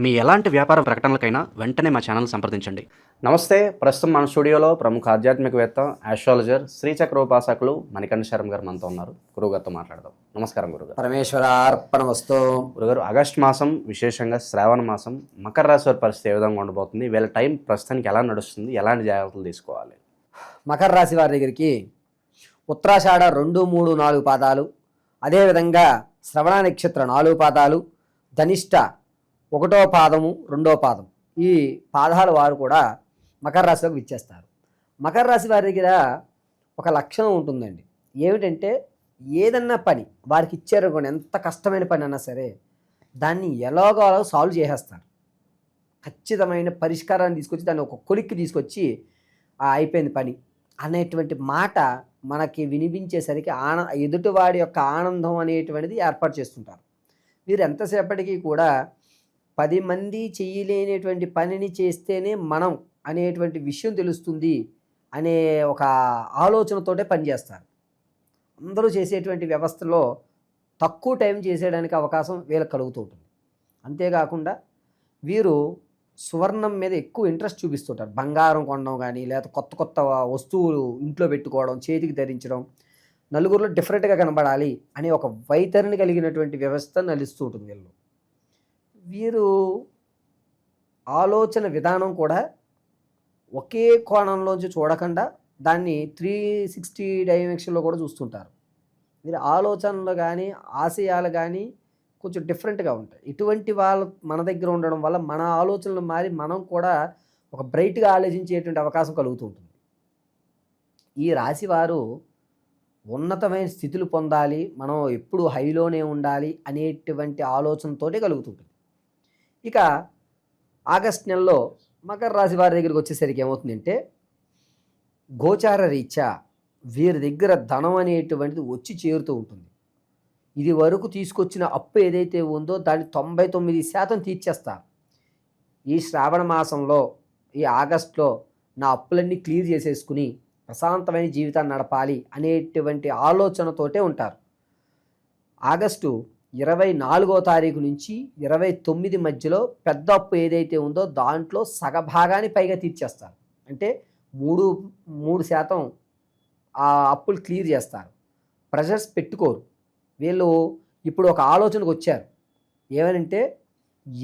మీ ఎలాంటి వ్యాపార ప్రకటనలకైనా వెంటనే మా ఛానల్ సంప్రదించండి. నమస్తే. ప్రస్తుతం మన స్టూడియోలో ప్రముఖ ఆధ్యాత్మికవేత్త, ఆస్ట్రాలజర్, శ్రీచక్ర ఉపాసకులు మణికంఠ శర్మ గారు మనతో ఉన్నారు. గురువుగారితో మాట్లాడదాం. నమస్కారం గురుగారు. పరమేశ్వరార్పణమస్తు. గురుగారు, ఆగస్టు మాసం, విశేషంగా శ్రావణ మాసం, మకర రాశి వారి పరిస్థితి ఏ విధంగా ఉండబోతుంది? వీళ్ళ టైం ప్రస్తుతానికి ఎలా నడుస్తుంది? ఎలాంటి జాగ్రత్తలు తీసుకోవాలి? మకర రాశి వారి దగ్గరికి ఉత్తరాషాఢ 2, 3, 4 పాదాలు, అదేవిధంగా శ్రవణ నక్షత్ర 4 పాదాలు, ధనిష్ట 1వ పాదము 2వ పాదం, ఈ పాదాల వారు కూడా మకర రాశిలోకి విచ్చేస్తారు. మకర రాశి వారి దగ్గర ఒక లక్షణం ఉంటుందండి. ఏమిటంటే ఏదన్నా పని వారికి ఇచ్చారు కూడా, ఎంత కష్టమైన పని అన్నా సరే దాన్ని ఎలాగో సాల్వ్ చేసేస్తారు. ఖచ్చితమైన పరిష్కారాన్ని తీసుకొచ్చి దాన్ని ఒక కొలిక్కి తీసుకొచ్చి అయిపోయింది పని అనేటువంటి మాట మనకి వినిపించేసరికి ఎదుటివాడి యొక్క ఆనందం అనేటువంటిది ఏర్పాటు చేస్తుంటారు. వీరు ఎంతసేపటికి కూడా 10 మంది చేయలేనటువంటి పనిని చేస్తేనే మనం అనేటువంటి విషయం తెలుస్తుంది అనే ఒక ఆలోచనతోటే పనిచేస్తారు. అందరూ చేసేటువంటి వ్యవస్థలో తక్కువ టైం చేసేయడానికి అవకాశం వీళ్ళకి కలుగుతూ ఉంటుంది. అంతేకాకుండా వీరు సువర్ణం మీద ఎక్కువ ఇంట్రెస్ట్ చూపిస్తుంటారు. బంగారం కొనడం కానీ, లేదా కొత్త కొత్త వస్తువులు ఇంట్లో పెట్టుకోవడం, చేతికి ధరించడం, నలుగురిలో డిఫరెంట్గా కనబడాలి అనే ఒక వైతరిని కలిగినటువంటి వ్యవస్థ నలుస్తూ ఉంటుంది వీళ్ళు. వీరు ఆలోచన విధానం కూడా ఒకే కోణంలోంచి చూడకుండా దాన్ని 360 డైమెన్షన్లో కూడా చూస్తుంటారు. వీరి ఆలోచనలు కానీ, ఆశయాలు కానీ కొంచెం డిఫరెంట్గా ఉంటాయి. ఇటువంటి వాళ్ళు మన దగ్గర ఉండడం వల్ల మన ఆలోచనలు మారి మనం కూడా ఒక బ్రైట్గా ఆలోచించేటువంటి అవకాశం కలుగుతూ ఉంటుంది. ఈ రాశి వారు ఉన్నతమైన స్థితులు పొందాలి, మనం ఎప్పుడు హైలోనే ఉండాలి అనేటువంటి ఆలోచనతోటే కలుగుతుంటుంది. ఇక ఆగస్ట్ నెలలో మకర రాశి వారి దగ్గరికి వచ్చేసరికి ఏమవుతుందంటే, గోచార రీత్యా వీరి దగ్గర ధనం అనేటువంటిది వచ్చి చేరుతూ ఉంటుంది. ఇది వరకు తీసుకొచ్చిన అప్పు ఏదైతే ఉందో దాన్ని 99% తీర్చేస్తారు. ఈ శ్రావణ మాసంలో, ఈ ఆగస్టులో నా అప్పులన్నీ క్లియర్ చేసేసుకుని ప్రశాంతమైన జీవితాన్ని నడపాలి అనేటువంటి ఆలోచనతోటే ఉంటారు. ఆగస్టు 24వ తారీఖు నుంచి 29 మధ్యలో పెద్ద అప్పు ఏదైతే ఉందో దాంట్లో సగభాగాన్ని పైగా తీర్చేస్తారు. అంటే 3% ఆ అప్పులు క్లియర్ చేస్తారు. ప్రెషర్స్ పెట్టుకోరు. వీళ్ళు ఇప్పుడు ఒక ఆలోచనకు వచ్చారు. ఏమనంటే,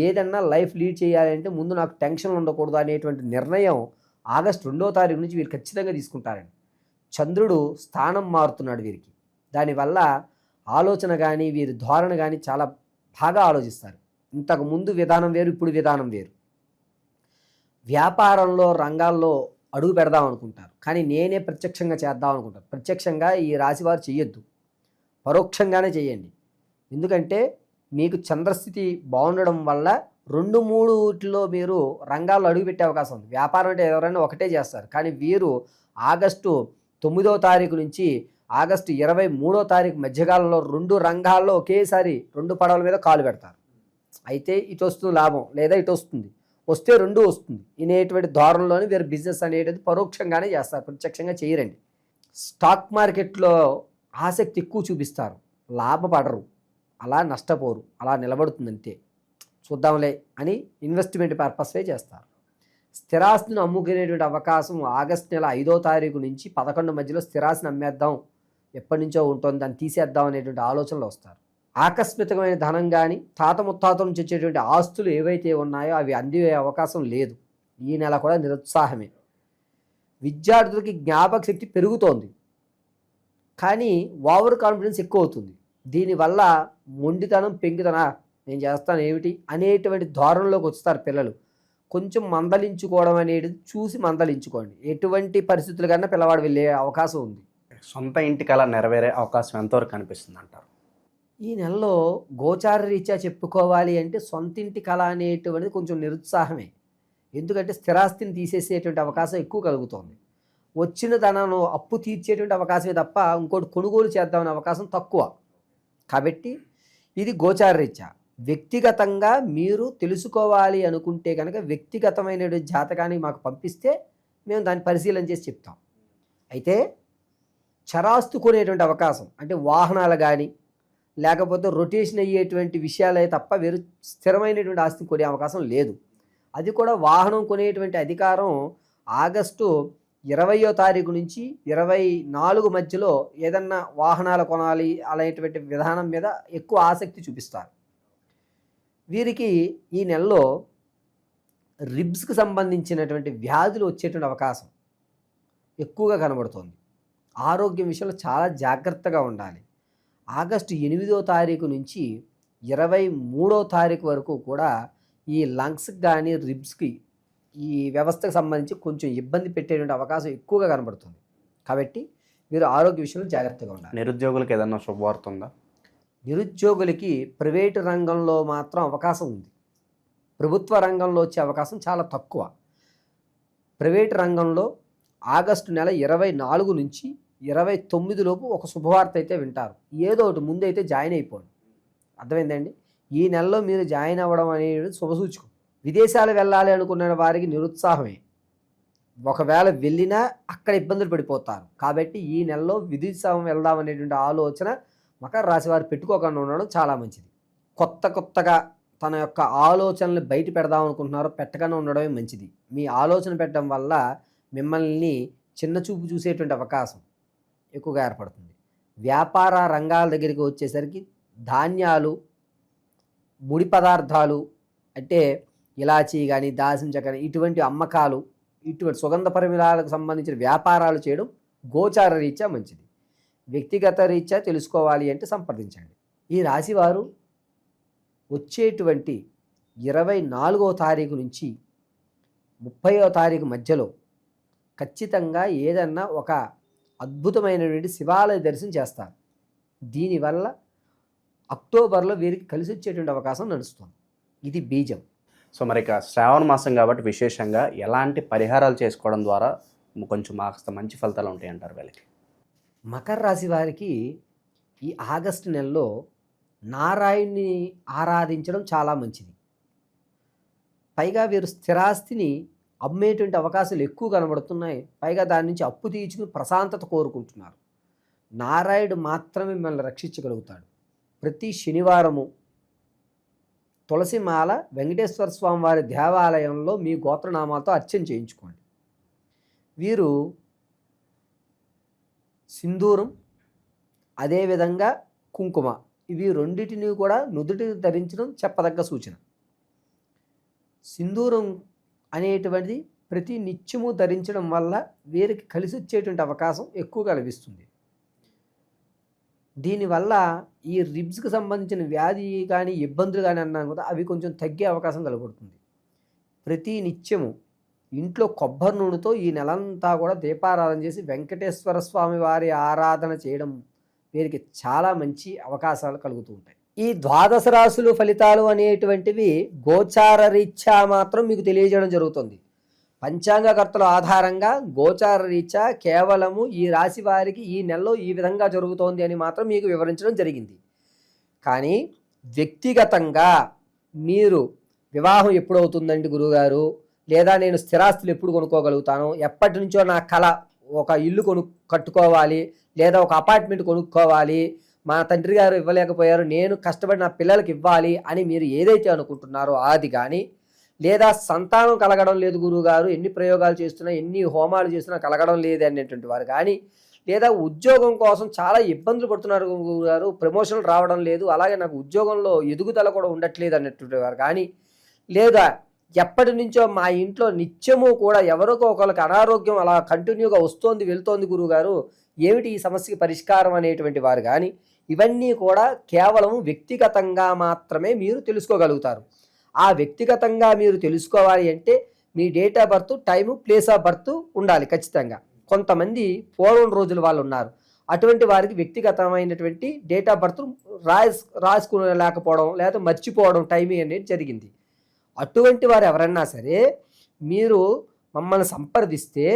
ఏదన్నా లైఫ్ లీడ్ చేయాలంటే ముందు నాకు టెన్షన్లు ఉండకూడదు అనేటువంటి నిర్ణయం ఆగస్టు 2వ తారీఖు నుంచి వీరు ఖచ్చితంగా తీసుకుంటారండి. చంద్రుడు స్థానం మారుతున్నాడు వీరికి. దానివల్ల ఆలోచన కానీ, వీరి ధోరణ కానీ చాలా బాగా ఆలోచిస్తారు. ఇంతకు ముందు విధానం వేరు, ఇప్పుడు విధానం వేరు. వ్యాపారంలో రంగాల్లో అడుగు పెడదాం అనుకుంటారు, కానీ నేనే ప్రత్యక్షంగా చేద్దాం అనుకుంటారు. ప్రత్యక్షంగా ఈ రాశివారు చెయ్యొద్దు, పరోక్షంగానే చేయండి. ఎందుకంటే మీకు చంద్రస్థితి బాగుండడం వల్ల 2-3 మీరు రంగాల్లో అడుగుపెట్టే అవకాశం ఉంది. వ్యాపారం అంటే ఎవరైనా ఒకటే చేస్తారు, కానీ వీరు ఆగస్టు 9వ తారీఖు నుంచి ఆగస్టు 23వ తారీఖు మధ్యకాలంలో 2 రంగాల్లో ఒకేసారి 2 పడవల మీద కాలు పెడతారు. అయితే ఇటు వస్తుంది లాభం, లేదా ఇటు వస్తుంది, వస్తే 2 వస్తుంది అనేటువంటి ధోరణిలోనే వీరు బిజినెస్ అనేది పరోక్షంగానే చేస్తారు, ప్రత్యక్షంగా చేయరండి. స్టాక్ మార్కెట్లో ఆసక్తి ఎక్కువ చూపిస్తారు, లాభపడరు, అలా నష్టపోరు, అలా నిలబడుతుందంతే, చూద్దాంలే అని ఇన్వెస్ట్మెంట్ పర్పస్వే చేస్తారు. స్థిరాస్తిని అమ్ముకునేటువంటి అవకాశం ఆగస్టు నెల 5వ తారీఖు నుంచి 11 మధ్యలో స్థిరాస్తిని అమ్మేద్దాం, ఎప్పటి నుంచో ఉంటుంది దాన్ని తీసేద్దాం అనేటువంటి ఆలోచనలు వస్తారు. ఆకస్మికమైన ధనం కానీ, తాత ముత్తాతల నుంచి వచ్చేటువంటి ఆస్తులు ఏవైతే ఉన్నాయో అవి అందే అవకాశం లేదు. ఈ నెల కూడా నిరుత్సాహమే. విద్యార్థులకి జ్ఞాపక శక్తి పెరుగుతోంది, కానీ ఓవర్ కాన్ఫిడెన్స్ ఎక్కువ అవుతుంది. దీనివల్ల మొండితనం, పెంకితన, నేను చేస్తాను ఏమిటి అనేటువంటి ధోరణిలోకి వస్తారు పిల్లలు. కొంచెం మందలించుకోవడం అనేది చూసి మందలించుకోండి. ఎటువంటి పరిస్థితులు కన్నా పిల్లవాడు వెళ్ళే అవకాశం ఉంది. సొంత ఇంటి కళ నెరవేరే అవకాశం ఎంతవరకు కనిపిస్తుంది అంటారు? ఈ నెలలో గోచార రీత్యా చెప్పుకోవాలి అంటే సొంతింటి కళ అనేటువంటిది కొంచెం నిరుత్సాహమే. ఎందుకంటే స్థిరాస్తిని తీసేసేటువంటి అవకాశం ఎక్కువ కలుగుతోంది. వచ్చిన ధనాన్ని అప్పు తీర్చేటువంటి అవకాశమే తప్ప ఇంకోటి కొనుగోలు చేద్దామనే అవకాశం తక్కువ. కాబట్టి ఇది గోచార రీత్యా. వ్యక్తిగతంగా మీరు తెలుసుకోవాలి అనుకుంటే కనుక వ్యక్తిగతమైన జాతకాన్ని మాకు పంపిస్తే మేము దాన్ని పరిశీలన చేసి చెప్తాం. అయితే చరాస్తు కొనేటువంటి అవకాశం, అంటే వాహనాలు కానీ, లేకపోతే రొటేషన్ అయ్యేటువంటి విషయాలే తప్ప వేరు స్థిరమైనటువంటి ఆస్తి కొనే అవకాశం లేదు. అది కూడా వాహనం కొనేటువంటి అధికారం ఆగస్టు 20వ తారీఖు నుంచి 24 మధ్యలో ఏదన్నా వాహనాలు కొనాలి అనేటువంటి విధానం మీద ఎక్కువ ఆసక్తి చూపిస్తారు. వీరికి ఈ నెలలో రిబ్స్కి సంబంధించినటువంటి వ్యాధులు వచ్చేటువంటి అవకాశం ఎక్కువగా కనబడుతోంది. ఆరోగ్యం విషయంలో చాలా జాగ్రత్తగా ఉండాలి. ఆగస్టు 8వ తారీఖు నుంచి 23వ తారీఖు వరకు కూడా ఈ లంగ్స్కి కానీ రిబ్స్కి ఈ వ్యవస్థకు సంబంధించి కొంచెం ఇబ్బంది పెట్టేటువంటి అవకాశం ఎక్కువగా కనబడుతుంది. కాబట్టి మీరు ఆరోగ్య విషయంలో జాగ్రత్తగా ఉండాలి. నిరుద్యోగులకు ఏదన్నా శుభవార్త ఉందా? నిరుద్యోగులకి ప్రైవేటు రంగంలో మాత్రం అవకాశం ఉంది. ప్రభుత్వ రంగంలో వచ్చే అవకాశం చాలా తక్కువ. ప్రైవేటు రంగంలో ఆగస్టు నెల 24 నుంచి 29 లోపు ఒక శుభవార్త అయితే వింటారు. ఏదో ఒకటి ముందైతే జాయిన్ అయిపోండి. అర్థమైందండి? ఈ నెలలో మీరు జాయిన్ అవ్వడం అనేది శుభసూచకం. విదేశాలు వెళ్ళాలి అనుకున్న వారికి నిరుత్సాహమే. ఒకవేళ వెళ్ళినా అక్కడ ఇబ్బందులు పడిపోతారు. కాబట్టి ఈ నెలలో విదేశం వెళ్దాం అనేటువంటి ఆలోచన మకర రాశి వారు పెట్టుకోకుండా ఉండడం చాలా మంచిది. కొత్తగా తన యొక్క ఆలోచనలు బయట పెడదాం అనుకుంటున్నారో పెట్టకుండా ఉండడమే మంచిది. మీ ఆలోచన పెట్టడం వల్ల మిమ్మల్ని చిన్న చూపు చూసేటువంటి అవకాశం ఎక్కువగా ఏర్పడుతుంది. వ్యాపార రంగాల దగ్గరికి వచ్చేసరికి ధాన్యాలు, ముడి పదార్థాలు అంటే ఇలాచీ కానీ దాల్చిన చెక్క కానీ ఇటువంటి అమ్మకాలు, ఇటువంటి సుగంధ పరిమళాలకు సంబంధించిన వ్యాపారాలు చేయడం గోచార రీత్యా మంచిది. వ్యక్తిగత రీత్యా తెలుసుకోవాలి అంటే సంప్రదించండి. ఈ రాశివారు వచ్చేటువంటి 24వ తారీఖు నుంచి 30వ తారీఖు మధ్యలో ఖచ్చితంగా ఏదన్నా ఒక అద్భుతమైనటువంటి శివాలయ దర్శనం చేస్తారు. దీనివల్ల అక్టోబర్లో వీరికి కలిసి వచ్చేటువంటి అవకాశం నడుస్తుంది. ఇది బీజం. సో మరి ఇక శ్రావణ మాసం కాబట్టి విశేషంగా ఎలాంటి పరిహారాలు చేసుకోవడం ద్వారా కొంచెం కాస్త మంచి ఫలితాలు ఉంటాయి అంటారు వీళ్ళకి? మకర రాశి వారికి ఈ ఆగస్టు నెలలో నారాయణ్ణి ఆరాధించడం చాలా మంచిది. పైగా వీరు స్థిరాస్తిని అమ్మేటువంటి అవకాశాలు ఎక్కువ కనబడుతున్నాయి. పైగా దాని నుంచి అప్పు తీర్చుకుని ప్రశాంతత కోరుకుంటున్నారు. నారాయణుడు మాత్రమే మిమ్మల్ని రక్షించగలుగుతాడు. ప్రతి శనివారము తులసిమాల వెంకటేశ్వర స్వామి వారి దేవాలయంలో మీ గోత్రనామాలతో అర్చన చేయించుకోండి. వీరు సింధూరం అదేవిధంగా కుంకుమ ఇవి రెండింటిని కూడా నుదుటిని ధరించడం చెప్పదగ్గ సూచన. సింధూరం అనేటువంటిది ప్రతి నిత్యము ధరించడం వల్ల వీరికి కలిసి వచ్చేటువంటి అవకాశం ఎక్కువగా లభిస్తుంది. దీనివల్ల ఈ రిబ్స్కి సంబంధించిన వ్యాధి కానీ ఇబ్బందులు కానీ అన్నాను కదా, అవి కొంచెం తగ్గే అవకాశం కలుగుతుంది. ప్రతి నిత్యము ఇంట్లో కొబ్బరి నూనెతో ఈ నెలంతా కూడా దీపారాధన చేసి వెంకటేశ్వర స్వామి వారి ఆరాధన చేయడం వీరికి చాలా మంచి అవకాశాలు కలుగుతూ ఉంటాయి. ఈ ద్వాదశ రాశులు ఫలితాలు అనేటువంటివి గోచార రీత్యా మాత్రం మీకు తెలియజేయడం జరుగుతుంది. పంచాంగకర్తల ఆధారంగా గోచార రీత్యా కేవలము ఈ రాశి వారికి ఈ నెలలో ఈ విధంగా జరుగుతోంది అని మాత్రం మీకు వివరించడం జరిగింది. కానీ వ్యక్తిగతంగా మీరు వివాహం ఎప్పుడవుతుందండి గురువుగారు, లేదా నేను స్థిరాస్తులు ఎప్పుడు కొనుక్కోగలుగుతాను, ఎప్పటి నుంచో నా కళ ఒక ఇల్లు కట్టుకోవాలి, లేదా ఒక అపార్ట్మెంట్ కొనుక్కోవాలి, మా తండ్రి గారు ఇవ్వలేకపోయారు, నేను కష్టపడి నా పిల్లలకి ఇవ్వాలి అని మీరు ఏదైతే అనుకుంటున్నారో అది కానీ, లేదా సంతానం కలగడం లేదు గురువుగారు, ఎన్ని ప్రయోగాలు చేస్తున్నా ఎన్ని హోమాలు చేస్తున్నా కలగడం లేదు అనేటువంటి వారు కానీ, లేదా ఉద్యోగం కోసం చాలా ఇబ్బందులు పడుతున్నారు గురువుగారు, ప్రమోషన్లు రావడం లేదు, అలాగే నాకు ఉద్యోగంలో ఎదుగుదల కూడా ఉండట్లేదు అనేటువంటి వారు కానీ, లేదా ఎప్పటి నుంచో మా ఇంట్లో నిత్యము కూడా ఎవరికో ఒకరికి అనారోగ్యం అలా కంటిన్యూగా వస్తోంది వెళ్తోంది గురువుగారు, ఏమిటి ఈ సమస్యకి పరిష్కారం అనేటువంటి వారు కానీ, ఇవన్నీ కూడా కేవలం వ్యక్తిగతంగా మాత్రమే మీరు తెలుసుకోగలుగుతారు. ఆ వ్యక్తిగతంగా మీరు తెలుసుకోవాలి అంటే మీ date of birth, time, place of birth ఉండాలి ఖచ్చితంగా. కొంతమంది పూర్వం రోజుల వాళ్ళు ఉన్నారు, అటువంటి వారికి వ్యక్తిగతమైనటువంటి డేట్ ఆఫ్ బర్త్ రాసుకునేలేకపోవడం లేదా మర్చిపోవడం టైమింగ్ అనేది జరిగింది. అటువంటి వారు ఎవరన్నా సరే మీరు మమ్మల్ని సంప్రదిస్తే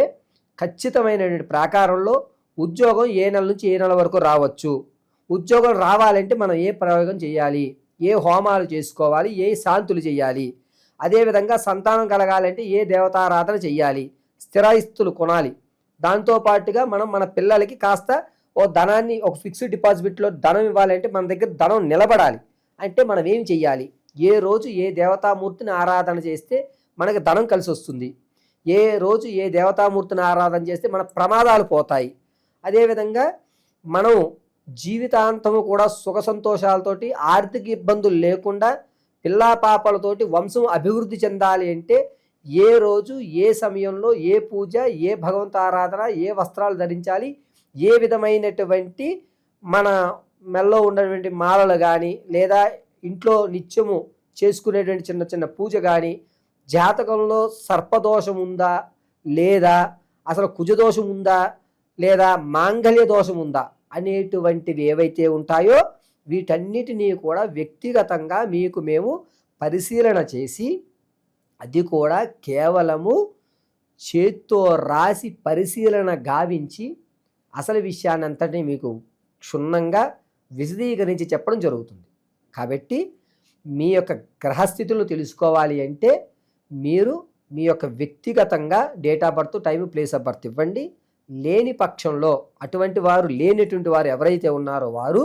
ఖచ్చితమైనటువంటి ప్రాకారంలో ఉద్యోగం ఏ నెల నుంచి ఏ నెల వరకు రావచ్చు, ఉద్యోగం రావాలంటే మనం ఏ ప్రయోగం చేయాలి, ఏ హోమాలు చేసుకోవాలి, ఏ శాంతులు చేయాలి, అదేవిధంగా సంతానం కలగాలంటే ఏ దేవతారాధన చేయాలి, స్థిరాస్తులు కొనాలి, దాంతోపాటుగా మనం మన పిల్లలకి కాస్త ఓ ధనాన్ని ఒక ఫిక్స్డ్ డిపాజిట్లో ధనం ఇవ్వాలంటే మన దగ్గర ధనం నిలబడాలి అంటే మనం ఏం చెయ్యాలి, ఏ రోజు ఏ దేవతామూర్తిని ఆరాధన చేస్తే మనకి ధనం కలిసి వస్తుంది, ఏ రోజు ఏ దేవతామూర్తిని ఆరాధన చేస్తే మన ప్రమాదాలు పోతాయి, అదేవిధంగా మనం జీవితాంతము కూడా సుఖ సంతోషాలతోటి ఆర్థిక ఇబ్బందులు లేకుండా పిల్లా పాపలతోటి వంశం అభివృద్ధి చెందాలి అంటే ఏ రోజు ఏ సమయంలో ఏ పూజ, ఏ భగవంత ఆరాధన, ఏ వస్త్రాలు ధరించాలి, ఏ విధమైనటువంటి మన మెల్లో ఉన్నటువంటి మాలలు కానీ లేదా ఇంట్లో నిత్యము చేసుకునేటువంటి చిన్న చిన్న పూజ కానీ, జాతకంలో సర్పదోషం ఉందా లేదా అసలు కుజదోషం ఉందా లేదా మాంగళ్య దోషం ఉందా అనేటువంటివి ఏవైతే ఉంటాయో వీటన్నిటినీ కూడా వ్యక్తిగతంగా మీకు మేము పరిశీలన చేసి, అది కూడా కేవలము చేత్తో రాసి పరిశీలన గావించి అసలు విషయాన్ని అంతటినీ మీకు క్షుణ్ణంగా విశదీకరించి చెప్పడం జరుగుతుంది. కాబట్టి మీ యొక్క గ్రహస్థితులను తెలుసుకోవాలి అంటే మీరు మీ యొక్క వ్యక్తిగతంగా date of birth, time, place of birth ఇవ్వండి. లేని పక్షంలో అటువంటి వారు లేనటువంటి వారు ఎవరైతే ఉన్నారో వారు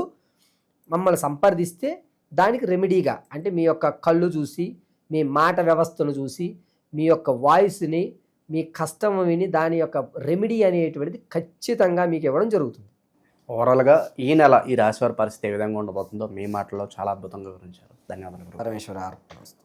మమ్మల్ని సంప్రదిస్తే దానికి రెమెడీగా అంటే మీ యొక్క కళ్ళు చూసి, మీ మాట వ్యవస్థను చూసి, మీ యొక్క వాయిస్ని, మీ కష్టం విని దాని యొక్క రెమెడీ అనేటువంటిది ఖచ్చితంగా మీకు ఇవ్వడం జరుగుతుంది. ఓవరాల్గా ఈ నెల ఈ రాశివారి పరిస్థితి ఏ విధంగా ఉండబోతుందో మీ మాటల్లో చాలా అద్భుతంగా వివరించారు. ధన్యవాదాలు. పరమేశ్వర అర్పణమస్తు.